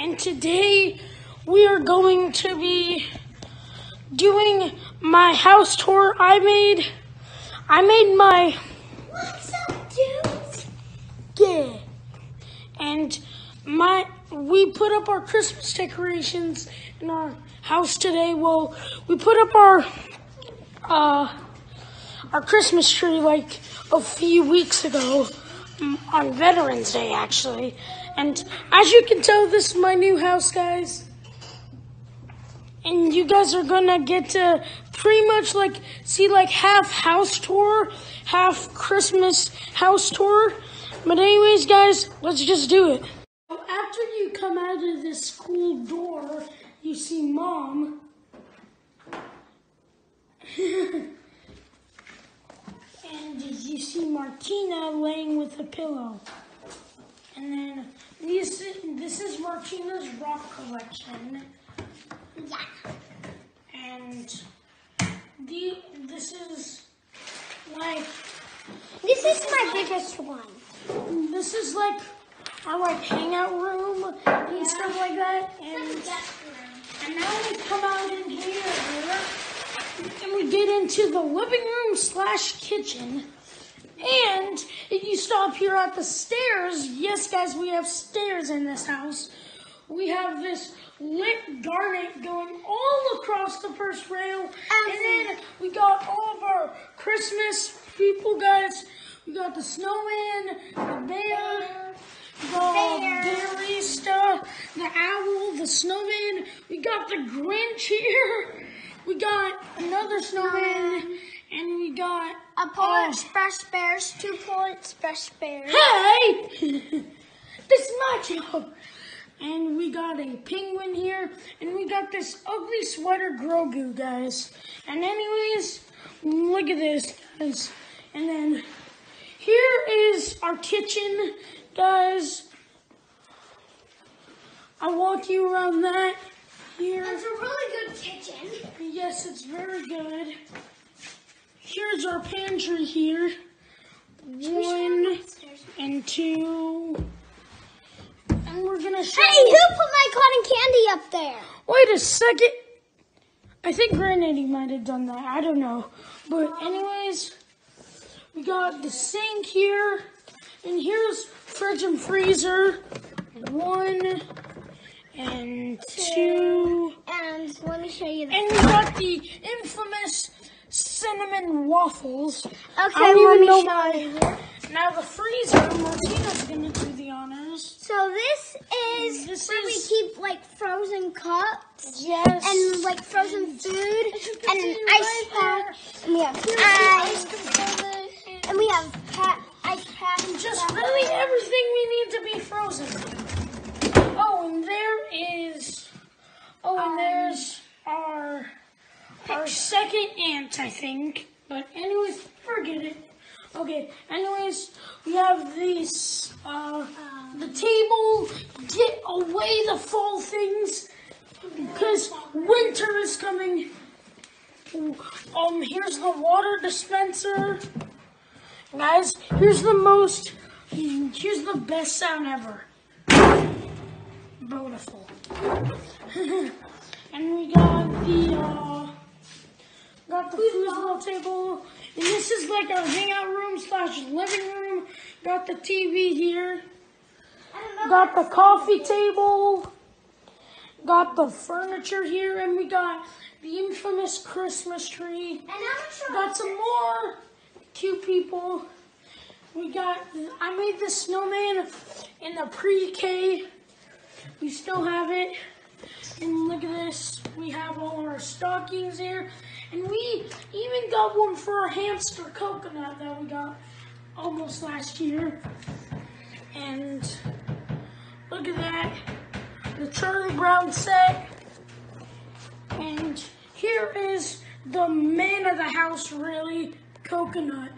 and today we are going to be doing my house tour. I made my What's up, dudes? yeah, and we put up our Christmas decorations in our house today. Well, we put up our Christmas tree like a few weeks ago on Veterans Day, actually. And as you can tell, this is my new house, guys. And you guys are gonna get to pretty much see half house tour, half Christmas house tour. But anyways, guys, let's just do it. After you come out of this school door, you see Mom. And you see Martina laying with a pillow. And then this is Martina's rock collection. Yeah. And this is my biggest one. This is our hangout room and stuff like that. And now we come out in here and we get into the living room / kitchen. And if you stop here at the stairs, yes guys, we have stairs in this house. We have this lit garnet going all across the first rail. And then we got all of our Christmas people, guys. We got the snowman, the bear, the barista, the owl, the snowman. We got the Grinch here. We got another snowman. And we got a Polar Express bears, 2 Polar Express bears. Hey! This is my job. And we got a penguin here. And we got this ugly sweater Grogu, guys. And anyways, look at this, guys. And then here is our kitchen, guys. I'll walk you around that here. It's a really good kitchen. Yes, it's very good. Here's our pantry here. 1 and 2. And we're gonna show Hey, who put my cotton candy up there? Wait a second. I think Granddaddy might have done that. I don't know. But anyways, we got the sink here. And here's fridge and freezer. 1 and 2. And let me show you this. And we got the infamous cinnamon waffles. Okay, let me show you. Now the freezer, Martina's gonna do the honors. So this is where we keep frozen cups. Yes. And frozen food. And an ice pack. And we have ice. And we have ice pack. And just really everything we need to be frozen. Oh, and there's our second aunt, I think. But anyways, forget it. Okay, anyways, we have this, the table. Get away the fall things, because winter is coming. Here's the water dispenser. Guys, here's the best sound ever. Beautiful. And we got the foosball table. And this is our hangout room / living room. Got the TV here. Got the coffee table. Got the furniture here. And we got the infamous Christmas tree. Got some more cute people. I made this snowman in the pre-K. We still have it. And look at this. We have all our stockings here. And we even got one for our hamster coconut that we got almost last year. And look at that. The Charlie Brown set. And here is the man of the house, really, coconut.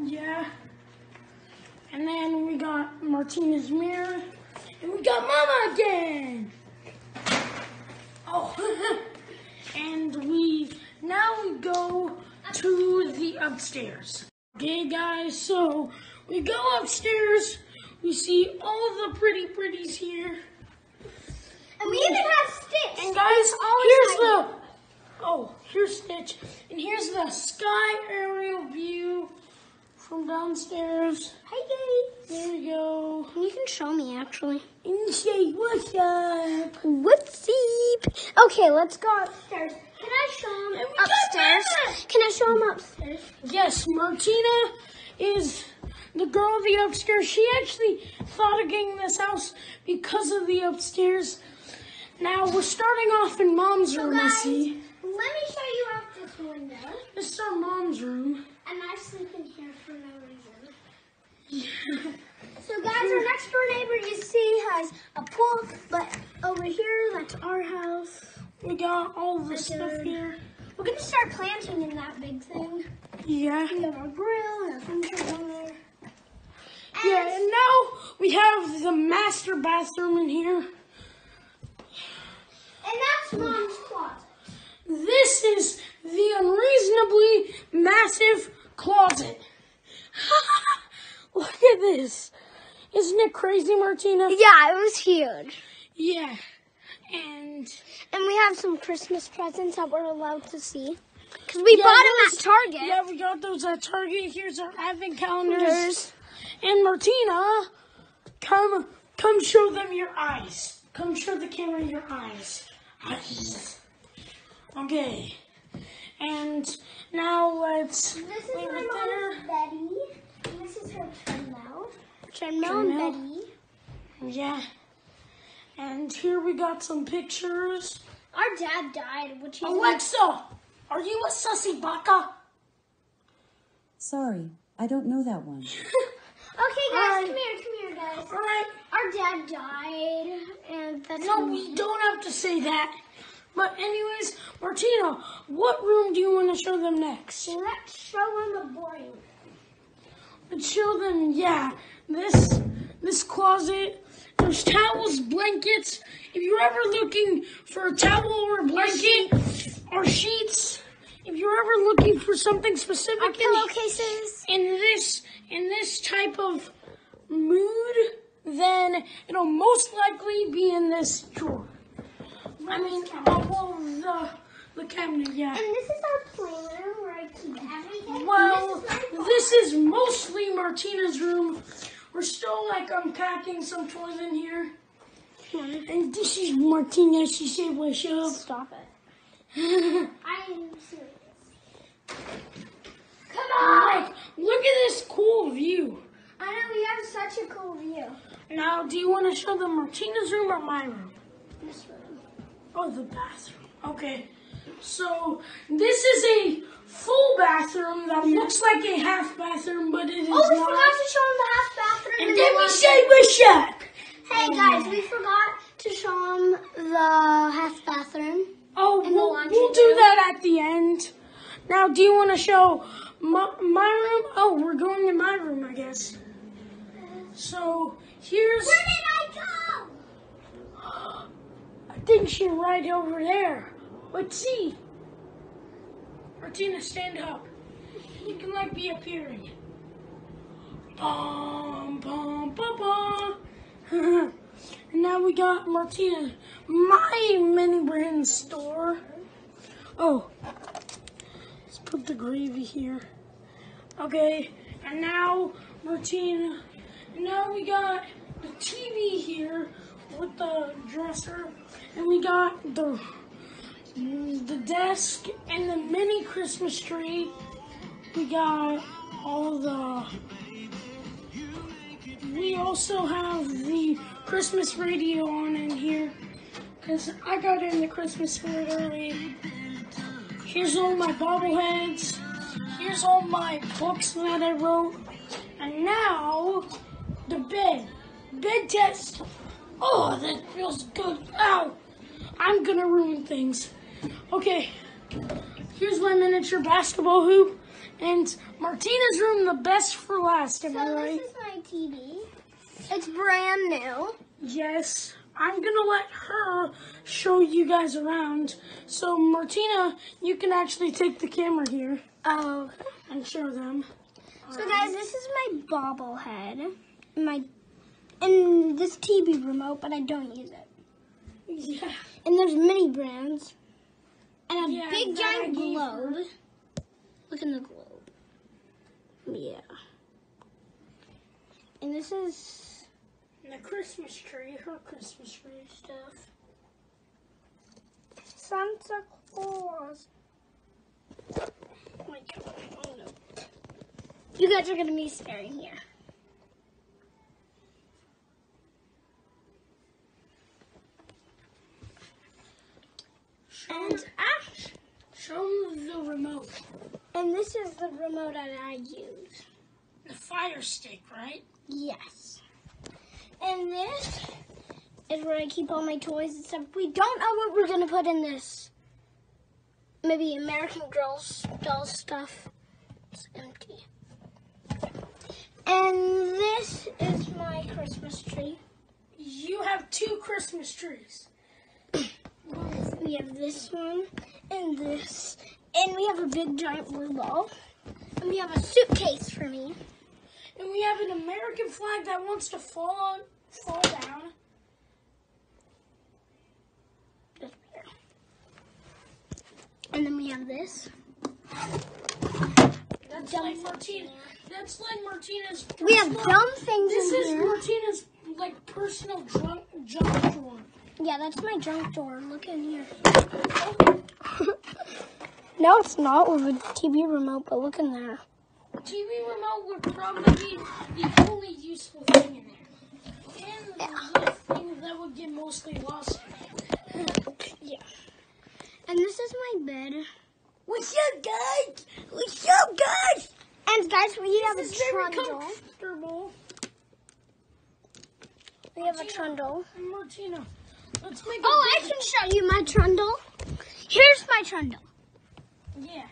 Yeah. And then we got Martina's mirror. And we got Mama again. Oh. And now we go to the upstairs. Okay, guys, so we go upstairs. We see all the pretties here. And we even have Stitch. And guys, here's Stitch. And here's the sky aerial view from downstairs. Hi, guys. There we go. You can show me, actually. And say, what's up? What's up? Okay, let's go upstairs. Can I show them upstairs? Can I show them upstairs? Yes, Martina is the girl of the upstairs. She actually thought of getting this house because of the upstairs. Now, we're starting off in Mom's room, I see. Let me show you out this window. This is our Mom's room. And I sleep in here for no reason. So guys, our next door neighbor you see has a pool, but over here, that's our house. We got all this stuff here. We're gonna start planting in that big thing. Yeah. We have our grill and our furniture on there. Yeah, and now we have the master bathroom in here. And that's Mom's closet. This is the unreasonably massive closet. Look at this. Isn't it crazy, Martina? Yeah, it was huge. Yeah. And we have some Christmas presents that we're allowed to see. Because we bought them at Target. Yeah, we got those at Target. Here's our advent calendars. And Martina, come show them your eyes. Come show the camera your eyes. Eyes. Okay. And now let's This is leave my it there. mom's Betty. And this is her treadmill. Treadmill and Betty. Yeah. And here we got some pictures. Our dad died, which is Alexa, are you a sussy baka? Sorry, I don't know that one. Okay, guys, come here, guys. All right. Our dad died, and that's No, we don't have to say that. But anyways, Martina, what room do you want to show them next? Let's show them the boring. Let's show them, yeah, this closet. There's towels, blankets. If you're ever looking for a towel or a blanket or sheets, if you're ever looking for something specific Our pillowcases. in this type of mood, then it'll most likely be in this drawer. I mean, the cabinet, yeah. And this is our playroom where I keep everything. Well, this is mostly Martina's room. We're still unpacking some toys in here. And this is Martina. She said, what's up? Stop it. I am serious. Come on! Look at this cool view. I know, we have such a cool view. Now, do you want to show them Martina's room or my room? This room. Oh, the bathroom. Okay. So, this is a full bathroom that looks like a half bathroom, but it is not. Oh, we forgot to show them the half bathroom. And then we say, what's up? Hey, guys, we forgot to show them the half bathroom. Oh, And the laundry we'll do room. that at the end. Now, do you want to show my room? Oh, we're going in my room, I guess. So, here's... Where did I go? I think she's right over there. Let's see. Martina, stand up. You can be appearing. Bum, bum, bum, bum. And now we got Martina, my mini brand store. Oh, let's put the gravy here. Okay, and now Martina, now we got the TV here with the dresser, and we got the desk and the mini Christmas tree. We got all the. We also have the Christmas radio on in here because I got in the Christmas spirit early. Here's all my bobbleheads. Here's all my books that I wrote. And now, the bed. Bed test. Oh, that feels good. Ow. I'm going to ruin things. Okay. Here's my miniature basketball hoop. And Martina's room, the best for last, am I right? This is my TV. It's brand new. Yes. I'm going to let her show you guys around. So, Martina, you can actually take the camera here. Oh. And show them. So, guys, this is my bobblehead. My and this TV remote, but I don't use it. Yeah. And there's many brands. And a Yeah, big that I giant gave globe. her. Look in the globe. Yeah. And this is The Christmas tree, her Christmas tree stuff. Santa Claus. Oh my God. Oh no. You guys are going to be staring here. Show the remote. And this is the remote that I use. The Fire Stick, right? Yes. And this is where I keep all my toys and stuff. We don't know what we're going to put in this. Maybe American Girls doll stuff. It's empty. And this is my Christmas tree. You have 2 Christmas trees. We have this one and this. And we have a big giant blue ball. And we have a suitcase for me. And we have an American flag that wants to fall down. Just here. And then we have this. That's like Martina. That's like Martina's. We have dumb things This in is here. Martina's like personal junk drawer. Yeah, that's my junk drawer. Look in here. No, it's not with a TV remote, but look in there. TV remote would probably be the only useful thing in there. And the thing that would get mostly lost. Yeah. And this is my bed. What's up, guys? What's up, guys? And guys, we have a This is very trundle. comfortable. We have a trundle. Martina, let's make a Oh, I can show you my trundle. Here's my trundle. Yeah.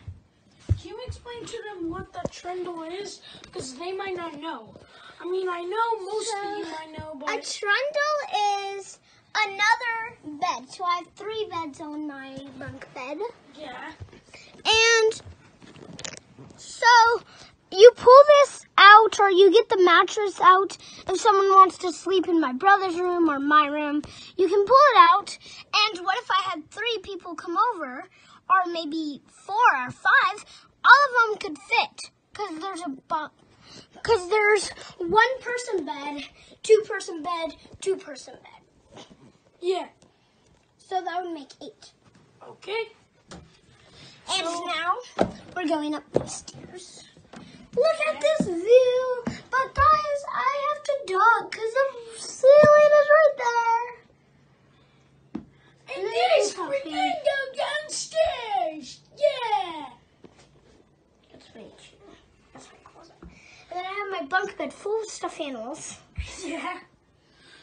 Can you explain to them what the trundle is? Because they might not know. I mean, I know most of you might know, but... A trundle is another bed. So I have 3 beds on my bunk bed. Yeah. And so you pull this out, or you get the mattress out. If someone wants to sleep in my brother's room or my room, you can pull it out. And what if I had 3 people come over, or maybe 4 or 5? All of them could fit, because there's 1-person bed, 2-person bed, 2-person bed. Yeah. So that would make 8. Okay. And now we're going up the stairs. Look at this view. But guys, I have to duck because the ceiling is right there. And this, we're going to go downstairs. Yeah. That's my chair. That's my closet. And then I have my bunk bed full of stuffed animals. Yeah.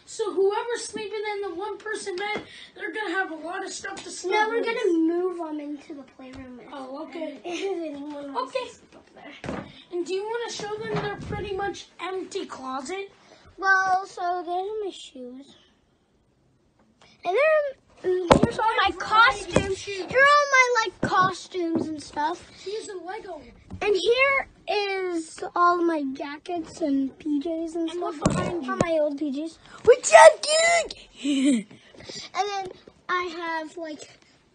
So whoever's sleeping in the 1-person bed, they're going to have a lot of stuff to sleep No, we're with. going to move them into the playroom. Oh, okay. If anyone wants Okay. to sleep up there. And do you want to show them their pretty much empty closet? Well, so there's my shoes. And here's all my costumes. Here are all my, costumes and stuff. She's a Lego. And here is all my jackets and PJs and stuff. look behind you. All my old PJs. What's up, dude? And then I have,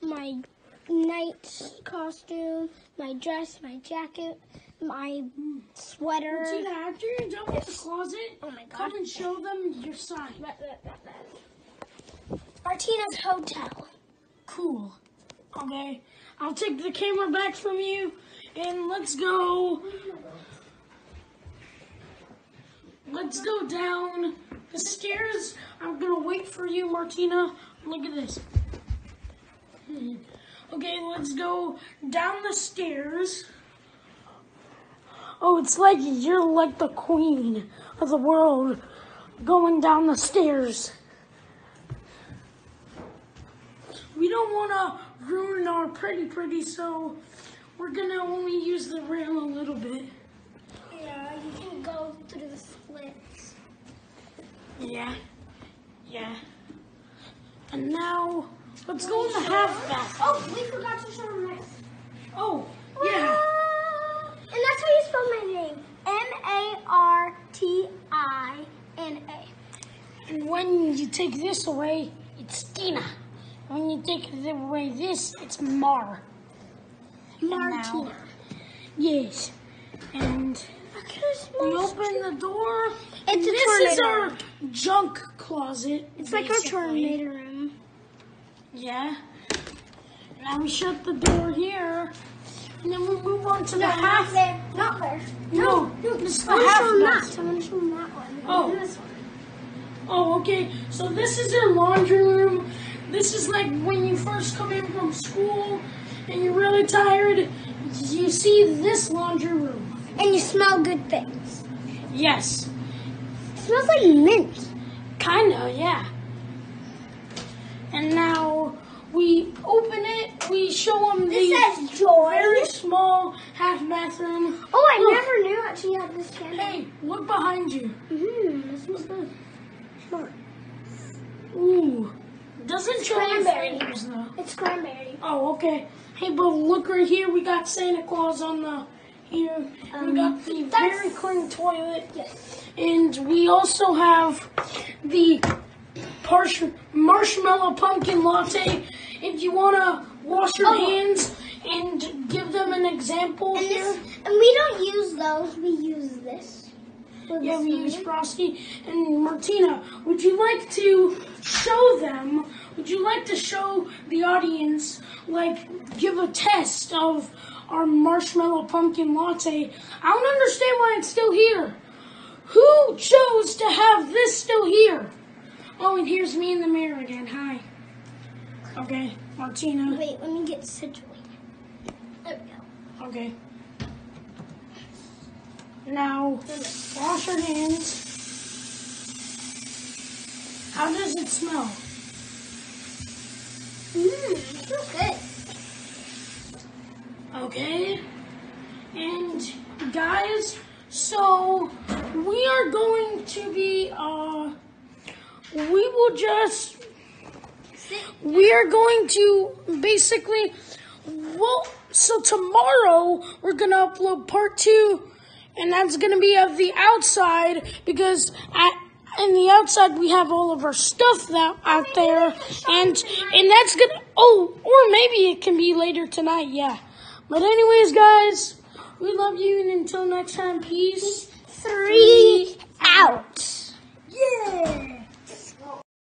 my night costume, my dress, my jacket, my sweater. Martina, after you're done with the closet, Oh my God. come and show them your sign. Martina's Hotel. Cool. Okay, I'll take the camera back from you, and let's go. Let's go down the stairs. I'm gonna wait for you, Martina. Look at this. Okay, let's go down the stairs. Oh, it's like you're like the queen of the world going down the stairs. We don't want to ruin our pretty, so we're going to only use the rail a little bit. Yeah, you can go through the slits. Yeah. And now, let's go in the half bath. Oh, we forgot to show them this. Oh, yeah. And that's how you spell my name. Martina. And when you take this away, it's Tina. When you take away this, it's Mar. Martina. Yes. And we open the door. It's This is our junk closet. It's like our tornado room. Yeah. Now we shut the door here. And then we move on to the half. Not there. No, this is the I want to half show them that. bath. I want to show them that one. Oh. This one. Oh, okay. So this is your laundry room. This is like when you first come in from school and you're really tired. You see this laundry room. And you smell good things. Yes. It smells like mint. Kinda, yeah. And now we open it. We show them the It says joy. very small half bathroom. Oh, I Look. never knew that she had this candle. Hey, look behind you. This smells good. Smart. Ooh. Doesn't show your Cranberry. fingers though. It's cranberry. Oh, okay. Hey, but look right here. We got Santa Claus on the here. We got the very clean toilet. Yes. And we also have the marshmallow pumpkin latte. If you want to wash your hands and give them an example And, here. and we don't use those. We use this. Yeah, we use Frosty. And Martina, would you like to show them, would you like to show the audience, like, give a test of our marshmallow pumpkin latte? I don't understand why it's still here. Who chose to have this still here? Oh, and here's me in the mirror again. Hi. Okay, Martina. Wait, let me get situated. There we go. Okay. Now, wash your hands. How does it smell? It smells good. Okay. And guys, so we are going to be, we are going to basically, so tomorrow we're going to upload part 2. And that's going to be of the outside because in the outside we have all of our stuff out there. And that's going to, or maybe it can be later tonight, yeah. But anyways, guys, we love you and until next time, peace. 3 out. Yeah.